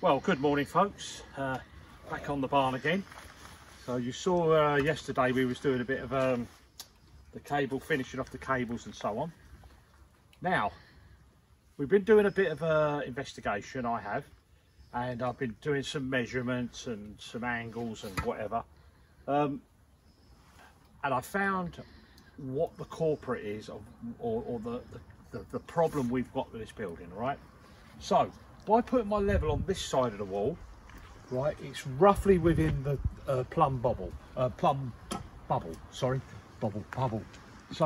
Well, good morning folks, back on the barn again. So you saw yesterday we was doing a bit of the cable, finishing off the cables and so on. Now, we've been doing a bit of investigation, I have, and I've been doing some measurements and some angles and whatever. And I found what the culprit is, or the problem we've got with this building, right? So, by putting my level on this side of the wall, right, it's roughly within the plumb bubble. So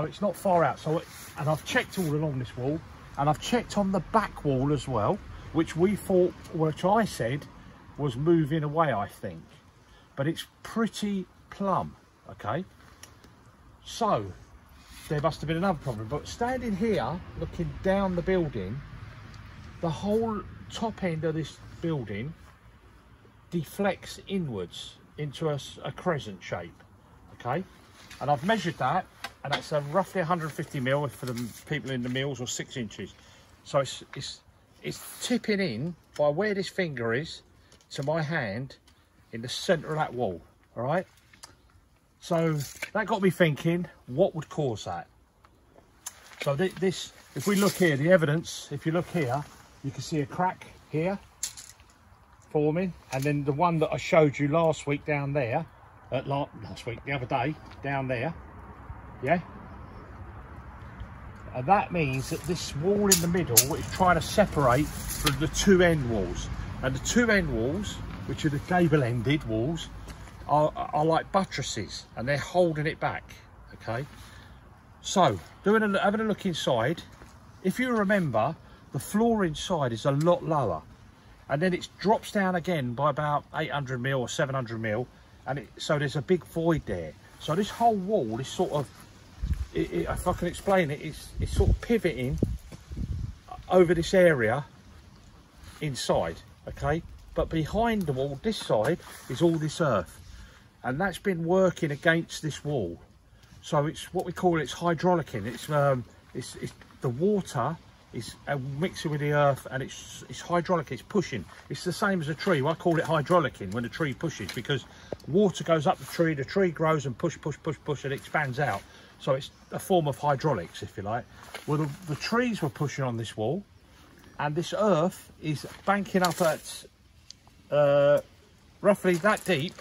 it's not far out. So, and I've checked all along this wall, and I've checked on the back wall as well, which I said was moving away, I think, but it's pretty plumb. Okay, so there must have been another problem. But standing here, looking down the building, the whole top end of this building deflects inwards into a crescent shape. Okay, and I've measured that, and that's roughly 150 mil for the people in the mills, or 6 inches. So it's tipping in by where this finger is to my hand in the center of that wall. All right, so that got me thinking, what would cause that? So this, if we look here, the evidence, if you look here, you can see a crack here forming, and then the one that I showed you last week down there, the other day, down there, yeah? And that means that this wall in the middle is trying to separate from the two end walls. And the two end walls, which are the gable-ended walls, are like buttresses, and they're holding it back, okay? So, having a look inside, if you remember, the floor inside is a lot lower, and then it drops down again by about 800 mil or 700 mil, and so there's a big void there. So this whole wall is sort of, if I can explain it, it's sort of pivoting over this area inside, okay? But behind the wall, this side, is all this earth, and that's been working against this wall. So it's what we call it's hydraulicing. It's the water is mixing with the earth, and it's hydraulic, it's pushing. It's the same as a tree. I call it hydraulicing when a tree pushes, because water goes up the tree grows and push, and it expands out. So it's a form of hydraulics, if you like. Well, the trees were pushing on this wall, and this earth is banking up at roughly that deep,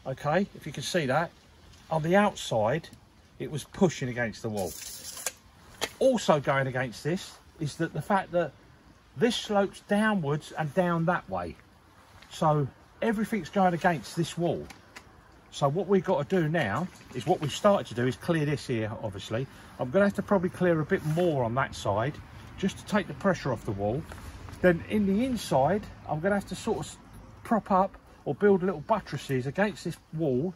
okay, if you can see that. On the outside, it was pushing against the wall. Also going against this is that the fact that this slopes downwards and down that way, so everything's going against this wall. So what we've got to do now is, what we've started to do is clear this here. Obviously I'm going to have to probably clear a bit more on that side, just to take the pressure off the wall. Then in the inside, I'm going to have to sort of prop up or build little buttresses against this wall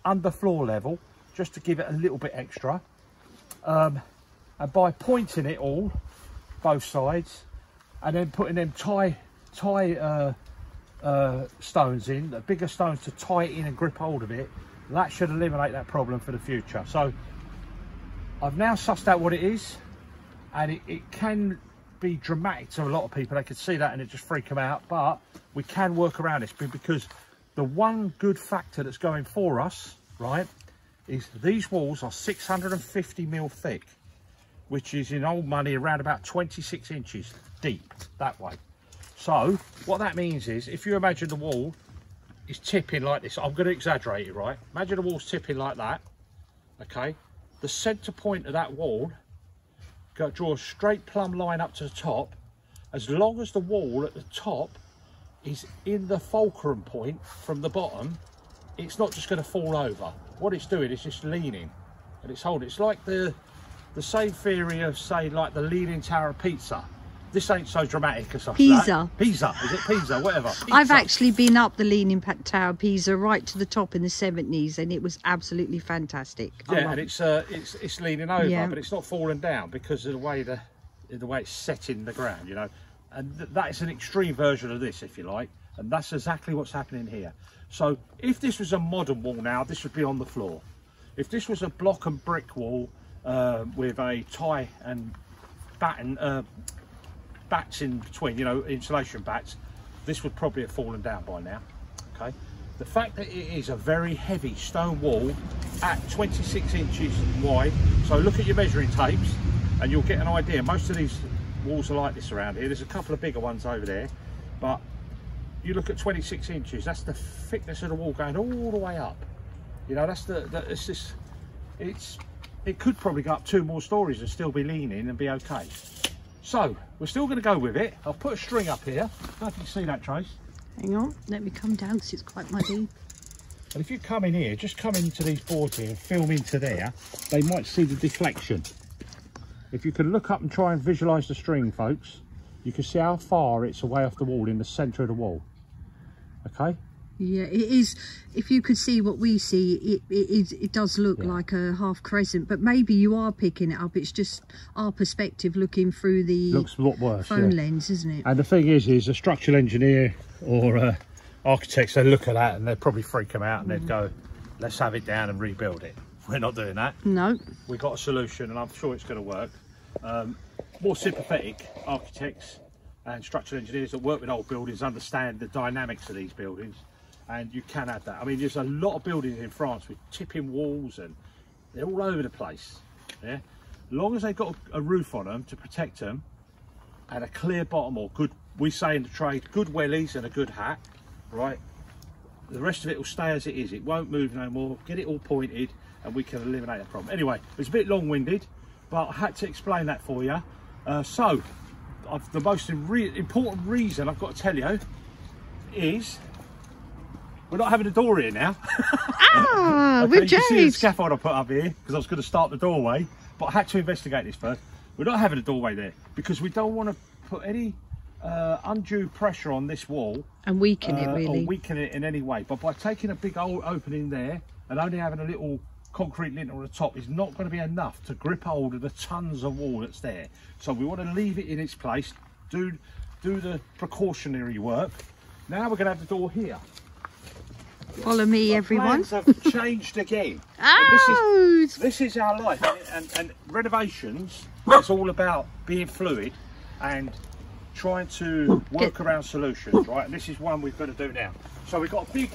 under floor level, just to give it a little bit extra. And by pointing it all, both sides, and then putting them tie stones in, the bigger stones to tie it in and grip hold of it, that should eliminate that problem for the future. So I've now sussed out what it is, and it can be dramatic to a lot of people. They could see that and it just freak them out, but we can work around this, because the one good factor that's going for us, right, is these walls are 650 mil thick, which is in old money around about 26 inches deep that way. So what that means is, if you imagine the wall is tipping like this, I'm going to exaggerate it, right? Imagine the wall's tipping like that, okay? The center point of that wall, draw a straight plumb line up to the top. As long as the wall at the top is in the fulcrum point from the bottom, it's not just going to fall over. What it's doing is just leaning, and it's holding. It's like the same theory of, say, like the Leaning Tower of Pisa. This ain't so dramatic as Pisa. Pisa, is it Pisa? Whatever. Pisa. I've actually been up the Leaning Tower of Pisa right to the top in the 70s, and it was absolutely fantastic. Yeah, and it's leaning over, yeah, but it's not falling down because of the way it's set in the ground, you know. And that is an extreme version of this, if you like, and that's exactly what's happening here. So if this was a modern wall now, this would be on the floor. If this was a block and brick wall with a tie and batten bats in between, you know, insulation bats, this would probably have fallen down by now. Okay, the fact that it is a very heavy stone wall at 26 inches wide, so look at your measuring tapes and you'll get an idea. Most of these walls are like this around here. There's a couple of bigger ones over there, but you look at 26 inches, that's the thickness of the wall going all the way up. You know, it could probably go up 2 more stories and still be leaning and be okay. So we're still going to go with it. I'll put a string up here. I don't know if you can see that, Trace. Hang on, let me come down because it's quite muddy. And if you come in here, just come into these boards here and film into there, they might see the deflection. If you can look up and try and visualise the string, folks, you can see how far it's away off the wall in the centre of the wall. Okay? Yeah, it is. If you could see what we see, it does look like a half crescent, but maybe you are picking it up. It's just our perspective looking through the looks a lot worse, phone lens, isn't it? And the thing is a structural engineer or architects, they look at that and they'd probably freak them out and they'd go, let's have it down and rebuild it. We're not doing that. No. We've got a solution and I'm sure it's going to work. More sympathetic architects and structural engineers that work with old buildings understand the dynamics of these buildings. And you can add that. I mean, there's a lot of buildings in France with tipping walls and they're all over the place. Yeah, as long as they've got a roof on them to protect them and a clear bottom, or good, we say in the trade, good wellies and a good hat, right? The rest of it will stay as it is. It won't move no more. Get it all pointed and we can eliminate the problem. Anyway, it's a bit long-winded, but I had to explain that for you. The most important reason I've got to tell you is we're not having a door here now. Ah, okay, we're you can see the James. scaffold I put up here because I was going to start the doorway, but I had to investigate this first. We're not having a doorway there because we don't want to put any undue pressure on this wall and weaken it really, or weaken it in any way. But by taking a big old opening there and only having a little concrete lintel on the top is not going to be enough to grip hold of the tons of wall that's there. So we want to leave it in its place, do the precautionary work. Now we're going to have the door here. Follow me, everyone. Plans have changed again. Oh, this is our life, and renovations, it's all about being fluid and trying to work around solutions, right? And this is one we've got to do now. So we've got a big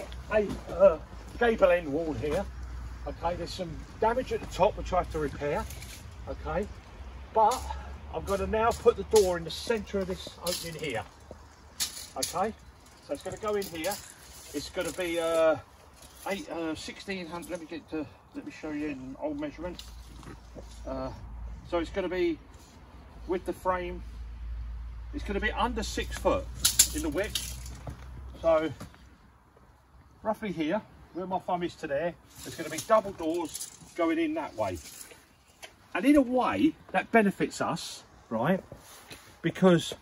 gable end wall here. Okay, there's some damage at the top which I have to repair. Okay, but I'm going to now put the door in the centre of this opening here. Okay, so it's going to go in here. It's going to be 1600. Let me show you an old measurement. So it's going to be with the frame. It's going to be under 6 foot in the width. So roughly here, where my thumb is to there, there's going to be double doors going in that way. And in a way, that benefits us, right? Because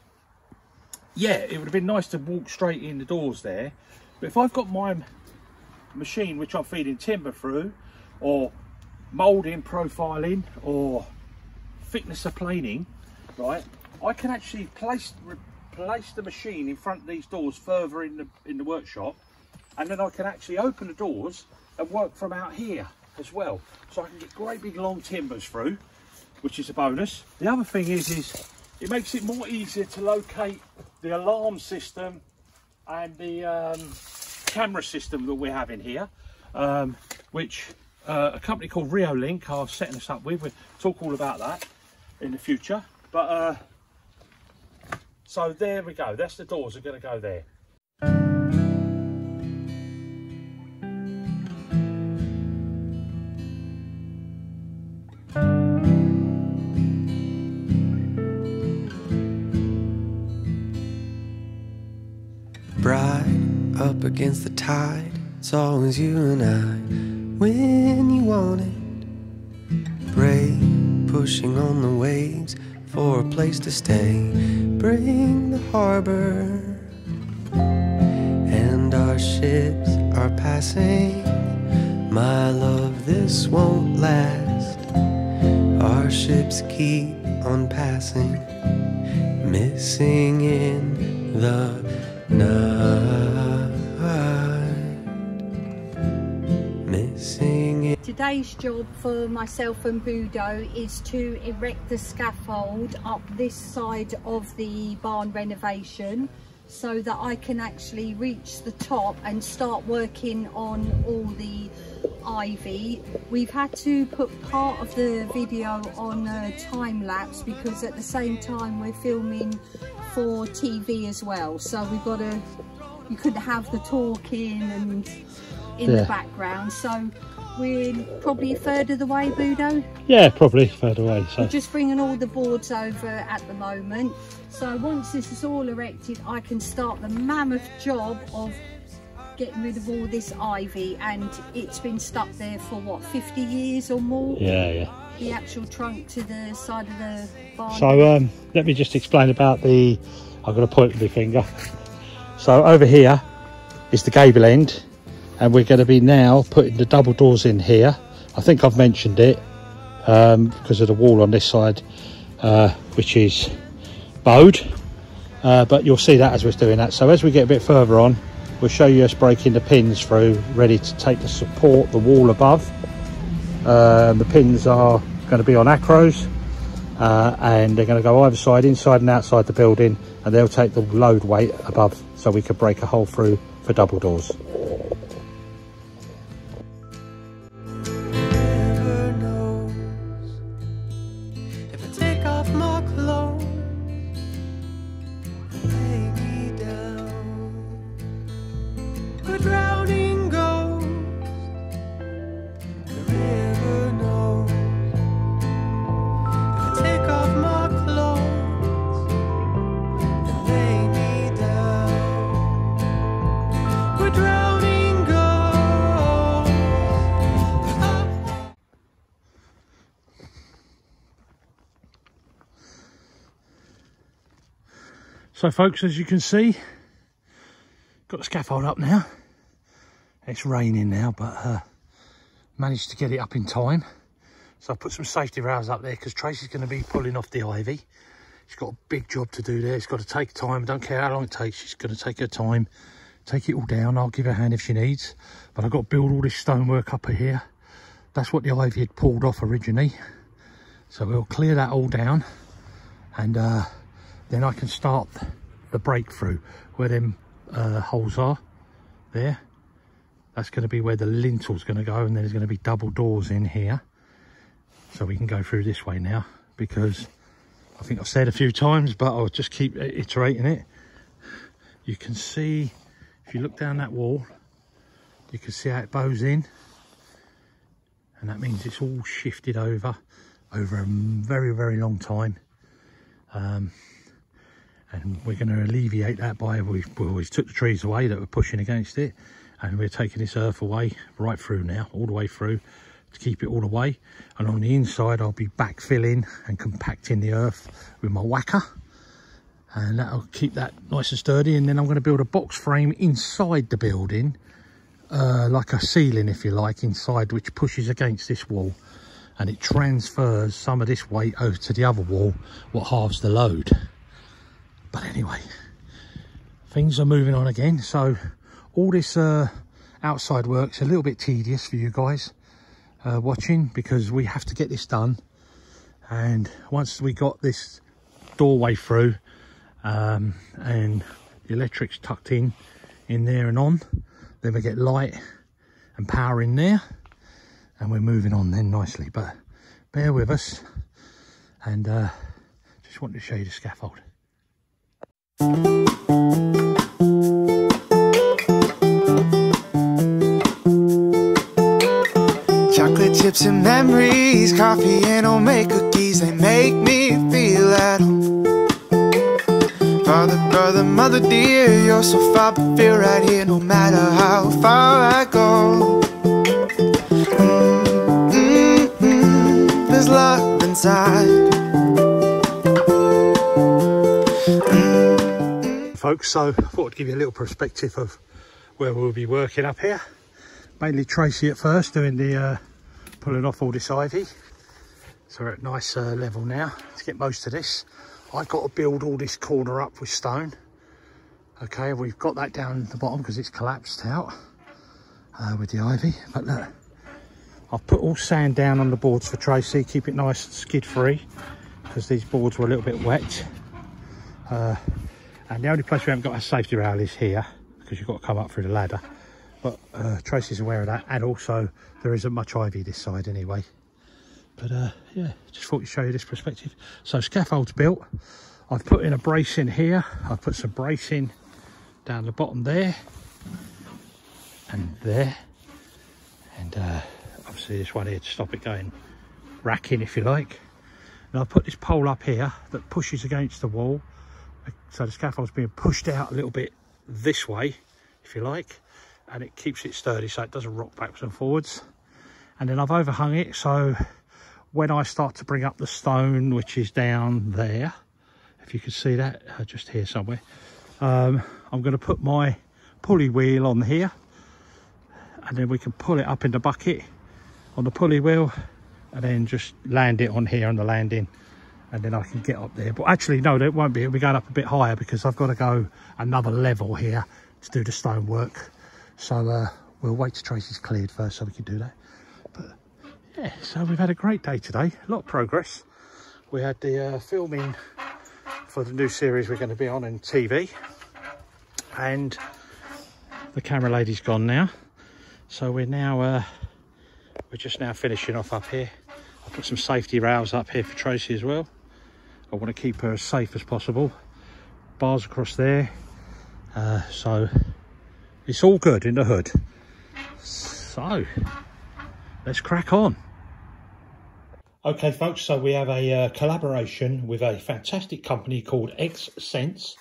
yeah, it would have been nice to walk straight in the doors there. But if I've got my machine which I'm feeding timber through, or moulding, profiling, or thickness of planing, right, I can actually place the machine in front of these doors further in the workshop, and then I can actually open the doors and work from out here as well. So I can get great big long timbers through, which is a bonus. The other thing is it makes it more easier to locate the alarm system and the camera system that we're having here, which a company called Renovate are setting us up with. We'll talk all about that in the future. But so there we go. That's the doors are going to go there. Bride up against the tide, it's always you and I when you want it. Brave, pushing on the waves for a place to stay. Bring the harbor, and our ships are passing. My love, this won't last. Our ships keep on passing, missing in the night, missing it. Today's job for myself and Budo is to erect the scaffold up this side of the barn renovation. so that I can actually reach the top and start working on all the ivy. We've had to put part of the video on time lapse because at the same time we're filming for TV as well, so we've got to, you couldn't have the talking and in the background, so we're probably a third of the way, Budo? Yeah, probably a third away. So we're just bringing all the boards over at the moment. So once this is all erected, I can start the mammoth job of getting rid of all this ivy, and it's been stuck there for what, 50 years or more? Yeah. The actual trunk to the side of the barn. So let me just explain about the, I've got to point with my finger. So over here is the gable end, and we're going to be now putting the double doors in here. I think I've mentioned it because of the wall on this side, which is bowed, but you'll see that as we're doing that. So as we get a bit further on, we'll show you us breaking the pins through, ready to take the support, the wall above. The pins are going to be on acros, and they're going to go either side, inside and outside the building, and they'll take the load weight above, so we could break a hole through for double doors. So folks, as you can see, got the scaffold up now. It's raining now, but managed to get it up in time. So I put some safety rails up there because Tracy's going to be pulling off the ivy. She's got a big job to do there. It's got to take time. I don't care how long it takes. She's going to take her time, take it all down. I'll give her a hand if she needs. But I've got to build all this stonework up here. That's what the ivy had pulled off originally. So we'll clear that all down, and then I can start the breakthrough where them holes are there. That's going to be where the lintel's going to go, and then there's going to be double doors in here. So we can go through this way now, because I think I've said a few times, but I'll just keep iterating it. You can see, if you look down that wall, you can see how it bows in. And that means it's all shifted over a very, very long time. And we're going to alleviate that by, we always took the trees away that were pushing against it, and we're taking this earth away right through now, all the way through, to keep it all away. And on the inside I'll be backfilling and compacting the earth with my whacker, and that'll keep that nice and sturdy. And then I'm going to build a box frame inside the building, like a ceiling if you like, inside, which pushes against this wall, and it transfers some of this weight over to the other wall, what halves the load. But anyway, things are moving on again. So all this outside work's a little bit tedious for you guys watching, because we have to get this done. And once we got this doorway through, and the electric's tucked in there and on, then we get light and power in there, and we're moving on then nicely. But bear with us, and just wanted to show you the scaffold. Chocolate chips and memories, coffee and homemade cookies, they make me feel at home. Father, brother, mother dear, you're so far but feel right here no matter how far I go. There's love inside. Folks, so I thought I'd give you a little perspective of where we'll be working up here. Mainly Tracy at first, doing the pulling off all this ivy. So we're at nice level now to get most of this. I've got to build all this corner up with stone. Okay, we've got that down at the bottom because it's collapsed out with the ivy. But look, I've put all sand down on the boards for Tracy, keep it nice and skid free, because these boards were a little bit wet. And the only place we haven't got a safety rail is here, because you've got to come up through the ladder. But Tracy's aware of that, and also there isn't much ivy this side anyway. But yeah, just thought to show you this perspective. So scaffold's built. I've put in a brace in here. I've put some bracing down the bottom there and there. And obviously this one here to stop it going racking, if you like. And I've put this pole up here that pushes against the wall. So the scaffold's being pushed out a little bit this way, if you like. And it keeps it sturdy so it doesn't rock backwards and forwards. And then I've overhung it, so when I start to bring up the stone, which is down there, if you can see that, just here somewhere, I'm going to put my pulley wheel on here, and then we can pull it up in the bucket on the pulley wheel, and then just land it on here on the landing, and then I can get up there. But actually, no, it won't be. It'll be going up a bit higher because I've got to go another level here to do the stone work. So we'll wait till Tracy's cleared first so we can do that. But yeah, so we've had a great day today. A lot of progress. We had the filming for the new series we're going to be on TV, and the camera lady's gone now. So we're now we're just now finishing off up here. I put some safety rails up here for Tracy as well. I want to keep her as safe as possible. Bars across there. So it's all good in the hood. So let's crack on. Okay folks, so we have a collaboration with a fantastic company called X-Sense,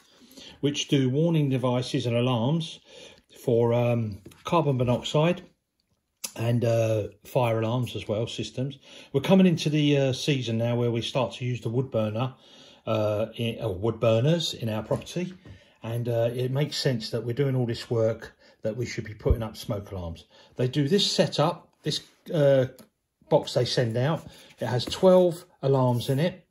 which do warning devices and alarms for carbon monoxide and fire alarms as well, systems. We're coming into the season now where we start to use the wood burner wood burners in our property, and it makes sense that we're doing all this work that we should be putting up smoke alarms. They do this setup, this box they send out. It has 12 alarms in it,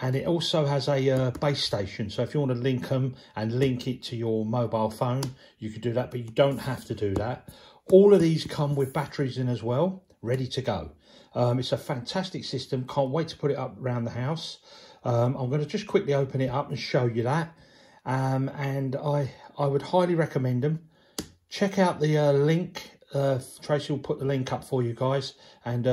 and it also has a base station. So if you want to link them and link it to your mobile phone, you could do that, but you don't have to do that. All of these come with batteries in as well, ready to go. It's a fantastic system. Can't wait to put it up around the house. I'm going to just quickly open it up and show you that. And I would highly recommend them. Check out the link. Tracy will put the link up for you guys, and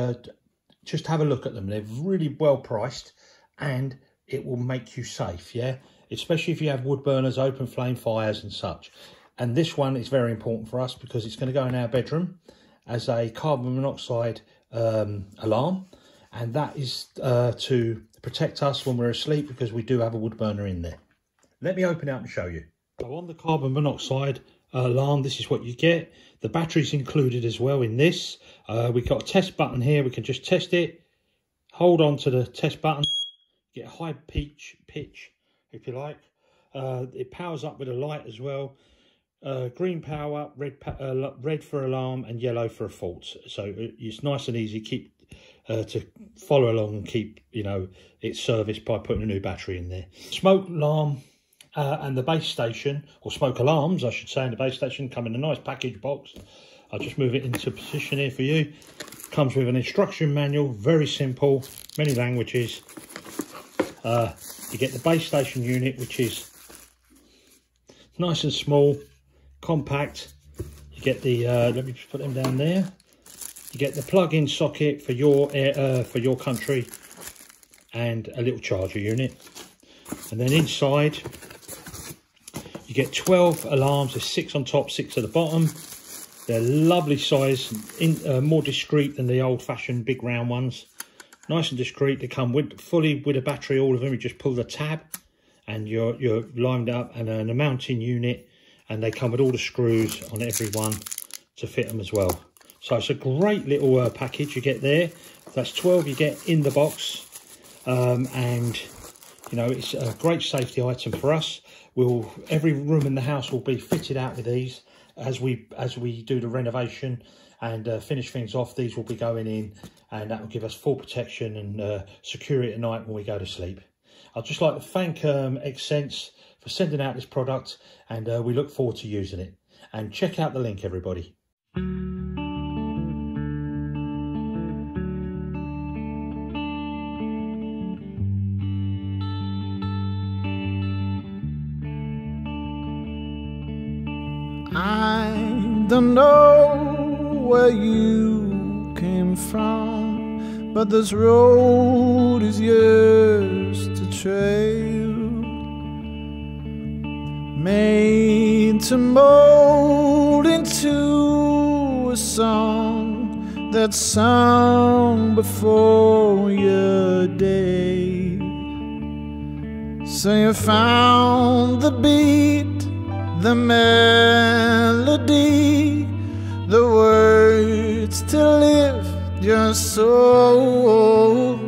just have a look at them. They're really well priced, and it will make you safe, yeah? Especially if you have wood burners, open flame fires and such. And this one is very important for us because it's going to go in our bedroom as a carbon monoxide alarm, and that is to protect us when we're asleep, because we do have a wood burner in there. Let me open it up and show you. So on the carbon monoxide alarm, this is what you get. The battery's included as well in this. We've got a test button here. We can just test it. Hold on to the test button. Get a high pitch, if you like. It powers up with a light as well. Green power, red for alarm, and yellow for a fault. So it's nice and easy to follow along and keep, you know, its serviced by putting a new battery in there. Smoke alarm and the base station, or smoke alarms I should say, and the base station come in a nice package box. I'll just move it into position here for you. Comes with an instruction manual, very simple, many languages. You get the base station unit, which is nice and small, compact. You get the let me just put them down there. You get the plug-in socket for your country, and a little charger unit. And then inside you get 12 alarms. There's 6 on top, 6 at the bottom. They're lovely size, more discreet than the old-fashioned big round ones. Nice and discreet. They come fully with a battery, all of them. You just pull the tab and you're lined up, and a mounting unit, and they come with all the screws on every one to fit them as well. So it's a great little package you get there. That's 12 you get in the box, and you know, it's a great safety item for us. Every room in the house will be fitted out with these as we do the renovation and finish things off. These will be going in, and that will give us full protection and security at night when we go to sleep. I'd just like to thank X-Sense for sending out this product, and we look forward to using it. And check out the link, everybody. I don't know where you came from, but this road is yours to trail, made to mold into a song that's sung before your day. So you found the beat, the melody, the words to lift your soul.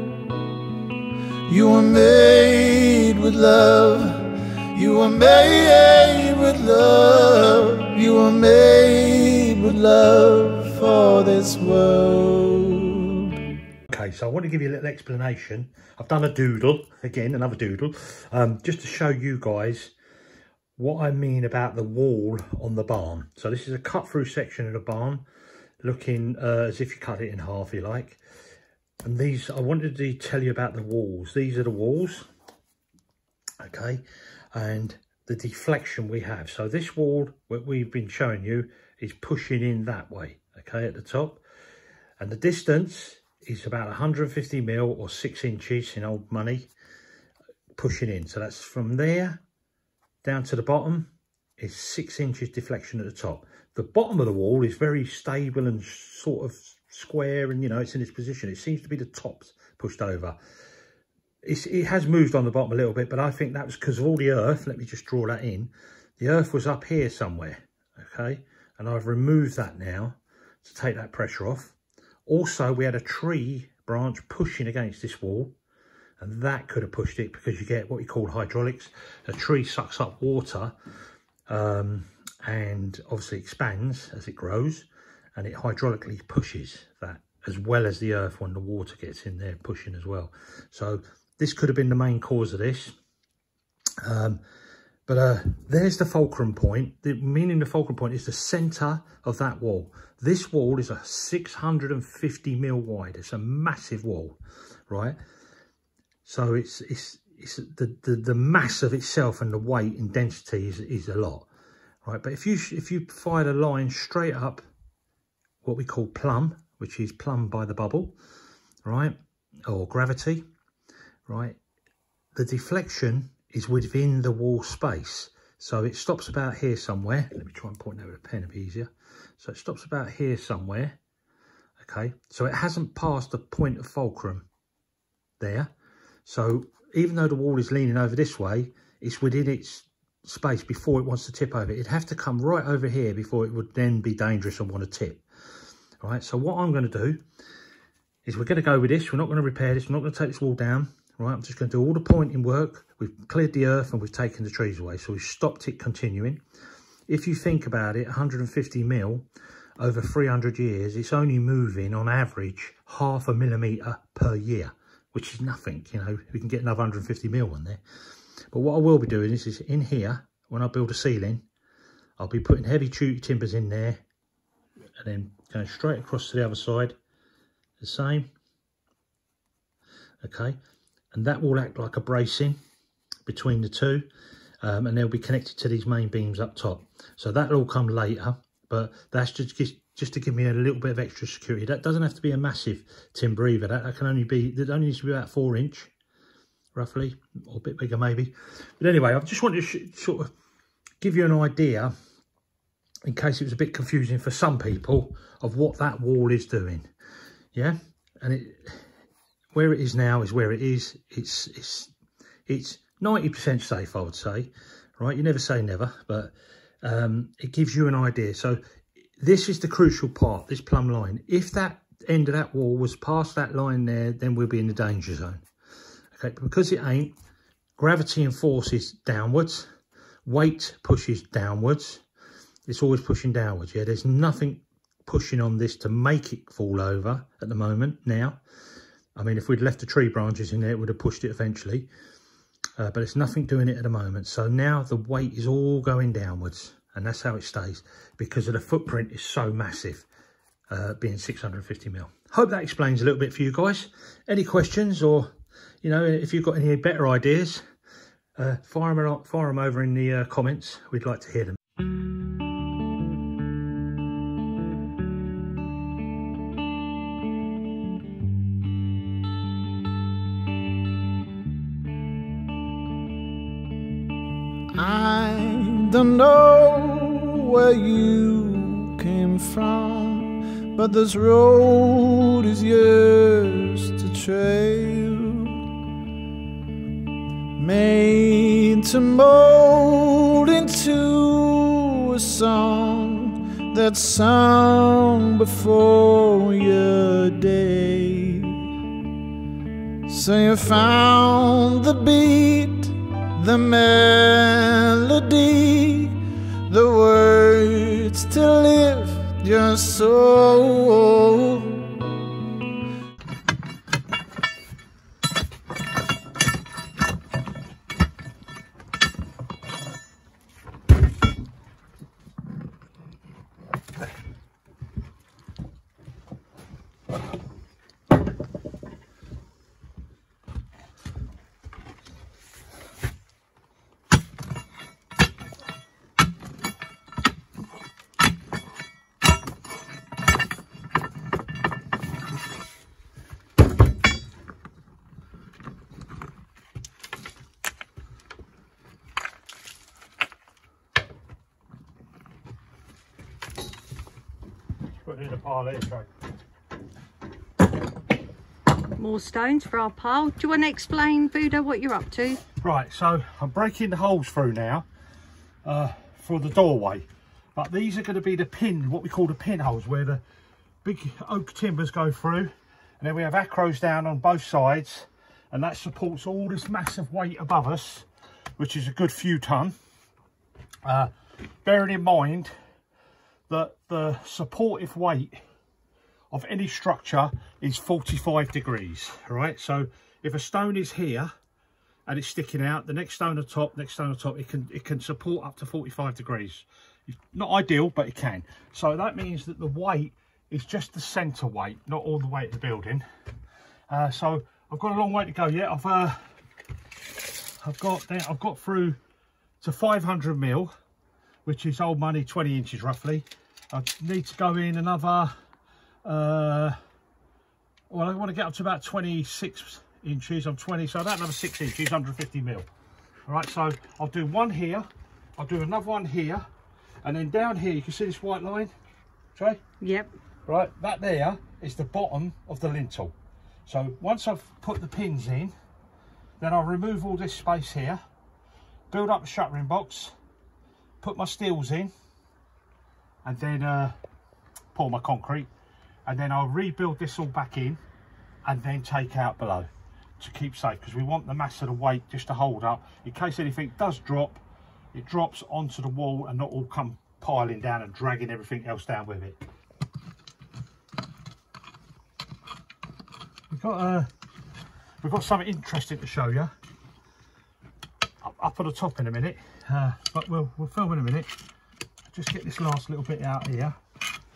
You were made with love. You were made with love. You were made with love for this world. Okay, so I want to give you a little explanation. I've done a doodle, again, another doodle, just to show you guys what I mean about the wall on the barn. So this is a cut through section of the barn, looking as if you cut it in half, you like. And these, I wanted to tell you about the walls. These are the walls, okay, and the deflection we have. So this wall, what we've been showing you, is pushing in that way, okay, at the top. And the distance is about 150 mil or 6 inches in old money, pushing in. So that's from there down to the bottom is 6 inches deflection at the top. The bottom of the wall is very stable and sort of square, and you know, it's in its position. It seems to be the tops pushed over. It has moved on the bottom a little bit, but I think that was because of all the earth. Let me just draw that in. The earth was up here somewhere, okay? And I've removed that now to take that pressure off. Also, we had a tree branch pushing against this wall, and that could have pushed it, because you get what you call hydraulics. A tree sucks up water and obviously expands as it grows, and it hydraulically pushes that, as well as the earth when the water gets in there pushing as well. So this could have been the main cause of this. There's the fulcrum point. Meaning the fulcrum point is the centre of that wall. This wall is a 650 mil wide. It's a massive wall, right? So it's the mass of itself and the weight and density is a lot, right? But if you fired a line straight up, what we call plumb, which is plumb by the bubble, right, or gravity, right, the deflection is within the wall space. So it stops about here somewhere. Let me try and point that with a pen, it'll be easier. So it stops about here somewhere, okay? So it hasn't passed the point of fulcrum there. So even though the wall is leaning over this way, it's within its space before it wants to tip over. It'd have to come right over here before it would then be dangerous and want to tip. All right, so what I'm going to do is we're going to go with this. We're not going to repair this. We're not going to take this wall down. Right, I'm just going to do all the pointing work. We've cleared the earth and we've taken the trees away. So we've stopped it continuing. If you think about it, 150 mil over 300 years, it's only moving on average 0.5 millimetre per year, which is nothing. You know, we can get another 150 mil on there. But what I will be doing is in here, when I build a ceiling, I'll be putting heavy duty timbers in there and then going straight across to the other side, the same. Okay. And that will act like a bracing between the two, and they'll be connected to these main beams up top. So that'll all come later, but that's just to give me a little bit of extra security. That doesn't have to be a massive timber either. That can only be, that only needs to be about 4 inch, roughly, or a bit bigger maybe. But anyway, I just wanted to sort of give you an idea, in case it was a bit confusing for some people, of what that wall is doing. Yeah, and where it is now is where it is. It's 90% safe, I would say, right? You never say never, but it gives you an idea. So this is the crucial part, this plumb line. If that end of that wall was past that line there, then we'll be in the danger zone. Okay, but because it ain't, gravity enforces downwards, weight pushes downwards. It's always pushing downwards, yeah? There's nothing pushing on this to make it fall over at the moment now. I mean, if we'd left the tree branches in there, it would have pushed it eventually. But it's nothing doing it at the moment. So now the weight is all going downwards. And that's how it stays, because of the footprint is so massive, being 650 mil. Hope that explains a little bit for you guys. Any questions, or, you know, if you've got any better ideas, fire them over in the comments. We'd like to hear them. don't know where you came from, but this road is yours to trail, made to mold into a song that's sung before your day. So you found the beat, the melody, the words to lift your soul. Put it in a pile here, Trey. More stones for our pile. Do you want to explain, Budo, what you're up to? Right, so I'm breaking the holes through now for the doorway. But these are going to be the pin, what we call the pin holes, where the big oak timbers go through. And then we have acros down on both sides. And that supports all this massive weight above us, which is a good few ton. Bearing in mind that the supportive weight of any structure is 45 degrees, right? So if a stone is here and it's sticking out, the next stone on top, it can support up to 45 degrees. It's not ideal, but it can. So that means that the weight is just the center weight, not all the weight of the building. So I've got a long way to go yet. I've got through to 500 mil, which is old money, 20 inches roughly. I need to go in another, well, I want to get up to about 26 inches. I'm 20, so about another 6 inches, 150 mil. All right, so I'll do one here, I'll do another one here, and then down here, you can see this white line, Trey? Yep. Right, that there is the bottom of the lintel. So once I've put the pins in, then I'll remove all this space here, build up the shuttering box, put my steels in, and then pour my concrete, and then I'll rebuild this all back in and then take out below to keep safe, because we want the mass of the weight just to hold up in case anything does drop. It drops onto the wall and not all come piling down and dragging everything else down with it. We've got something interesting to show you up at the top in a minute, but we'll film in a minute. Just get this last little bit out here,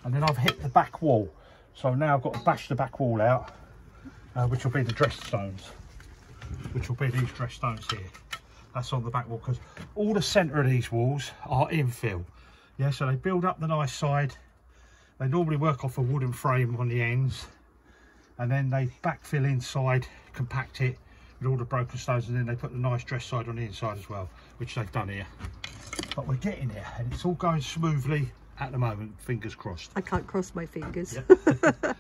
and then I've hit the back wall. So now I've got to bash the back wall out, which will be the dressed stones, which will be these dressed stones here. That's on the back wall, because all the centre of these walls are infill. Yeah, so they build up the nice side. They normally work off a wooden frame on the ends, and then they backfill inside, compact it with all the broken stones, and then they put the nice dressed side on the inside as well, which they've done here. But we're getting there, and it's all going smoothly at the moment, fingers crossed. I can't cross my fingers. Yep.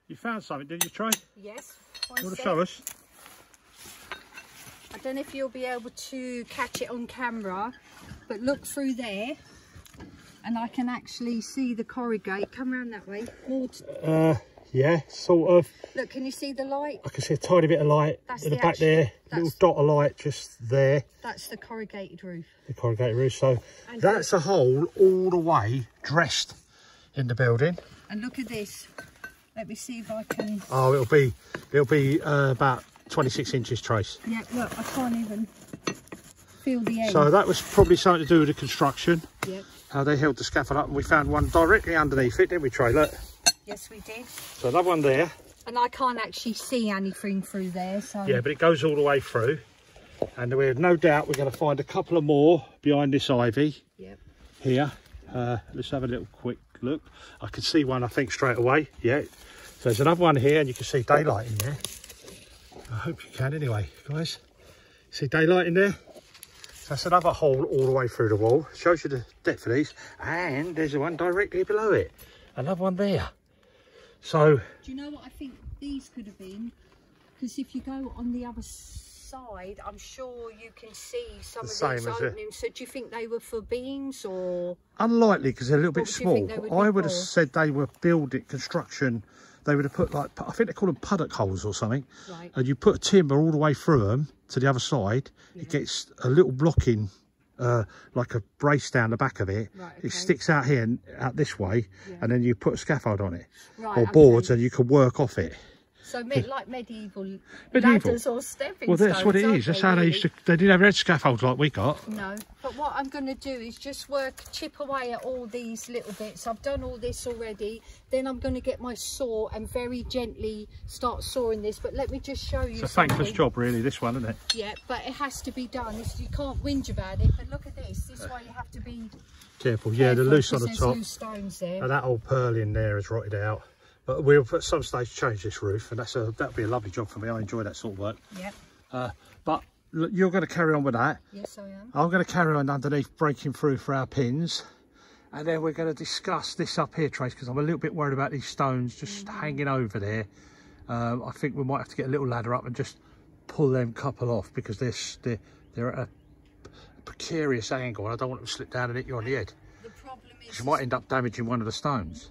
You found something, didn't you, Trey? Yes. You want to show us? I don't know if you'll be able to catch it on camera, but look through there and I can actually see the corrugate. Come around that way. Yeah, sort of. Look, can you see the light? I can see a tiny bit of light in the back there. Little dot of light just there. That's the corrugated roof. The corrugated roof. So that's a hole all the way dressed in the building. And look at this. Let me see if I can. Oh, it'll be about 26 inches, Trace. Yeah, look, I can't even feel the end. So that was probably something to do with the construction. Yep. How they held the scaffold up, and we found one directly underneath it, didn't we, Trey? Look. Yes, we did. So another one there. And I can't actually see anything through there, so. Yeah, but it goes all the way through. And we're no doubt we're going to find a couple of more behind this ivy. Yep. Here. Let's have a little quick look. I can see one, I think, straight away. Yeah. So there's another one here, and you can see daylight in there. I hope you can anyway, guys. See daylight in there? So that's another hole all the way through the wall. Shows you the depth of these. And there's one directly below it. Another one there. So... Do you know what I think these could have been? Because if you go on the other side, I'm sure you can see some of these openings. So do you think they were for beams or...? Unlikely, because they're a little bit small. I would have said they were building construction. They would have put, like, I think they call them puddock holes or something. Right. And you put timber all the way through them to the other side. Yeah. It gets a little blocking, like a brace down the back of it. Right, okay. It sticks out here and out this way. Yeah. And then you put a scaffold on it. Right, or boards, and you can work off it. So like medieval ladders or stepping stones. Well, that's what it is. That's how they used to. They didn't have red scaffolds like we got. No. But what I'm going to do is just chip away at all these little bits. I've done all this already. Then I'm going to get my saw and very gently start sawing this. But let me just show you. It's a thankless job, really, this one, isn't it? Yeah, but it has to be done. You can't whinge about it. But look at this. This way you have to be careful. Yeah, they're loose on the top. Loose stones there. And that old pearl in there is rotted out. But we'll at some stage change this roof, and that'll be a lovely job for me. I enjoy that sort of work. Yep. But look, you're going to carry on with that. Yes, I am. I'm going to carry on underneath, breaking through for our pins, and then we're going to discuss this up here, Trace, because I'm a little bit worried about these stones just hanging over there. I think we might have to get a little ladder up and just pull them couple off, because they're at a precarious angle, and I don't want them to slip down and hit you on the head. The problem is you might end up damaging one of the stones.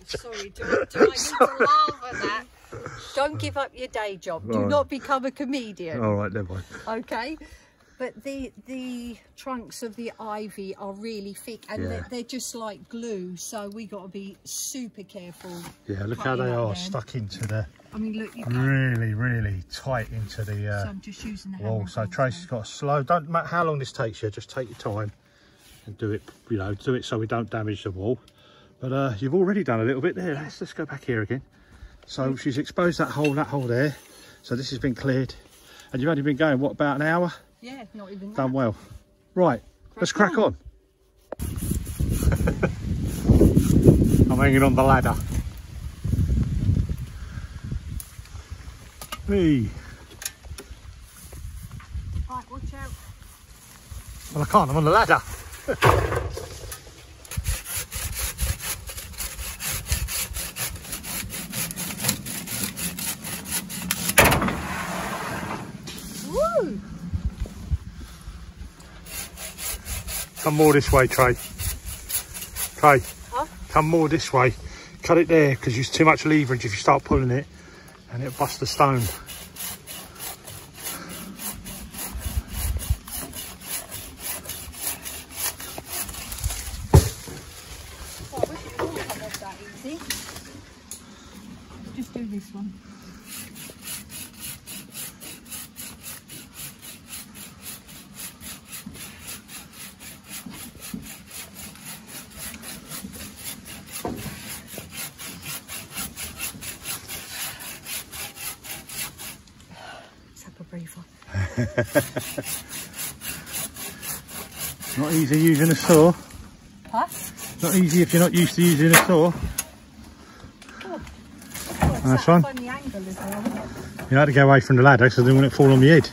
Sorry, do I need to laugh at that? Don't give up your day job. Do not become a comedian. All right, never mind. Okay, but the trunks of the ivy are really thick, and they're just like glue. So we got to be super careful. Yeah, look how they are stuck into the. I mean, look, really tight into the so I'm just using the wall. So Tracy's got to slow. Don't matter how long this takes you. Just take your time and do it. You know, do it so we don't damage the wall. But you've already done a little bit there. Let's go back here again. So she's exposed that hole there. So this has been cleared. And you've only been going, what, about an hour? Yeah, not even that. Done well. Right, let's crack on. I'm hanging on the ladder. Hey. Right, watch out. Well, I can't, I'm on the ladder. Come more this way, Trey. Trey, come more this way. Cut it there, because there's too much leverage if you start pulling it, and it'll bust the stone. Oh, I wish it would all come off that easy. Just do this one. Not easy using a saw. Huh? Not easy if you're not used to using a saw. Oh, nice one. Funny angle as well, isn't it? You had to go away from the ladder because I didn't want it to fall on my head.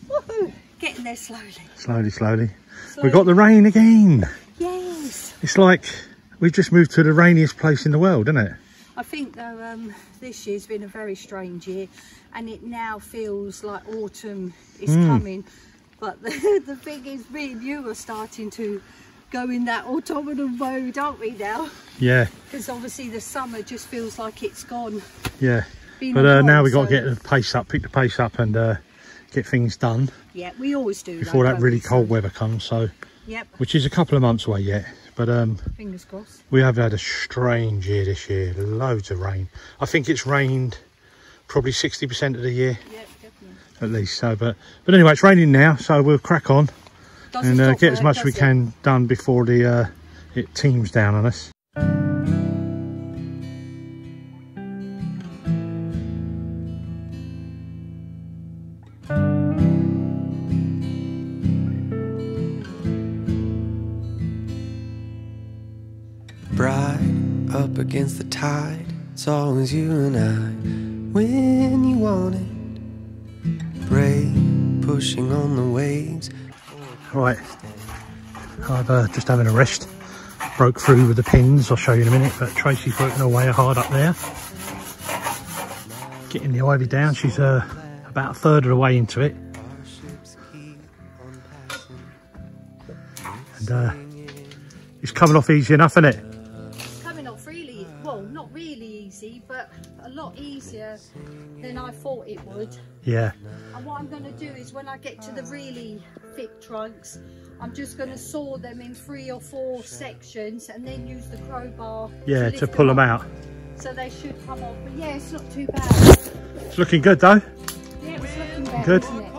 Woohoo! Getting there slowly. Slowly. We got the rain again. Yes. It's like we've just moved to the rainiest place in the world, isn't it? I think though this year's been a very strange year, and it now feels like autumn is coming. But the thing is, me and you are starting to go in that autumnal mode, aren't we now? Yeah. Because obviously the summer just feels like it's gone. Yeah. But now we've got to get the pace up, pick the pace up, and get things done. Yeah, we always do. Before that really cold weather comes, so. Yep. Which is a couple of months away yet. But fingers crossed. We have had a strange year this year. Loads of rain. I think it's rained probably 60% of the year. Yeah, definitely. At least. So, but anyway, it's raining now, so we'll crack on and get as much as we can done before the it teams down on us. up against the tide. It's always you and I when you want it. Brave, pushing on the waves. Right, I've just having a rest. Broke through with the pins, I'll show you in a minute, but Tracy's working away hard up there. Getting the ivy down, she's about a third of the way into it. And it's coming off easy enough, isn't it? It's coming off really, well, not really easy, but a lot easier than I thought it would. Yeah. And what I'm going to do is when I get to the really thick trunks, I'm just going to saw them in 3 or 4 sections and then use the crowbar to pull them out. So they should come off. But yeah, it's not too bad. It's looking good though. Yeah, it's looking better, good. isn't it?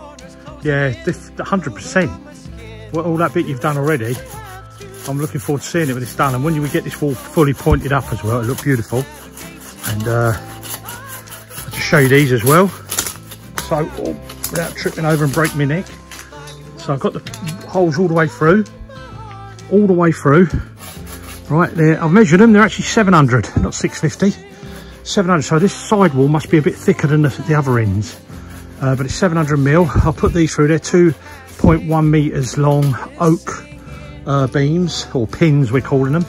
Yeah, 100%. Well, all that bit you've done already, I'm looking forward to seeing it when it's done. And when we get this wall fully pointed up as well, it'll look beautiful. And I'll just show you these as well. So, without tripping over and break my neck. So I've got the holes all the way through. Right there, I've measured them, they're actually 700, not 650. 700, so this side wall must be a bit thicker than the other ends. But it's 700 mil. I'll put these through, they're 2.1 meters long oak beams, or pins we're calling them.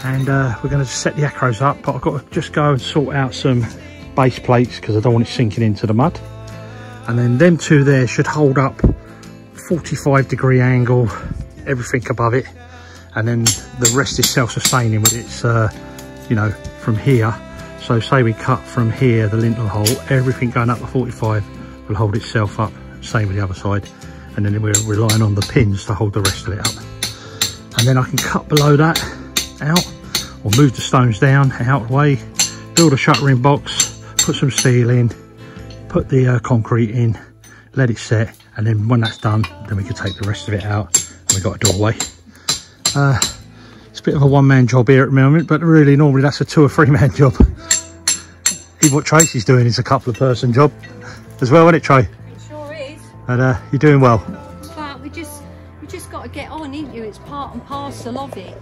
And we're going to set the acros up, but I've got to just go and sort out some base plates because I don't want it sinking into the mud. And then them two there should hold up 45-degree angle, everything above it. And then the rest is self-sustaining with its, you know, from here. So say we cut from here, the lintel hole, everything going up to 45 will hold itself up. Same with the other side. And then we're relying on the pins to hold the rest of it up. And then I can cut below that out, or move the stones down, out of the way, build a shuttering box, put some steel in, put the concrete in, let it set, and then when that's done, then we can take the rest of it out and we've got a doorway. It's a bit of a one-man job here at the moment, but really normally that's a 2 or 3 man job. Even what Tracy's doing is a couple of person job as well, isn't it, Trey? It sure is. And you're doing well. But we just got to get on, ain't you? It's part and parcel of it.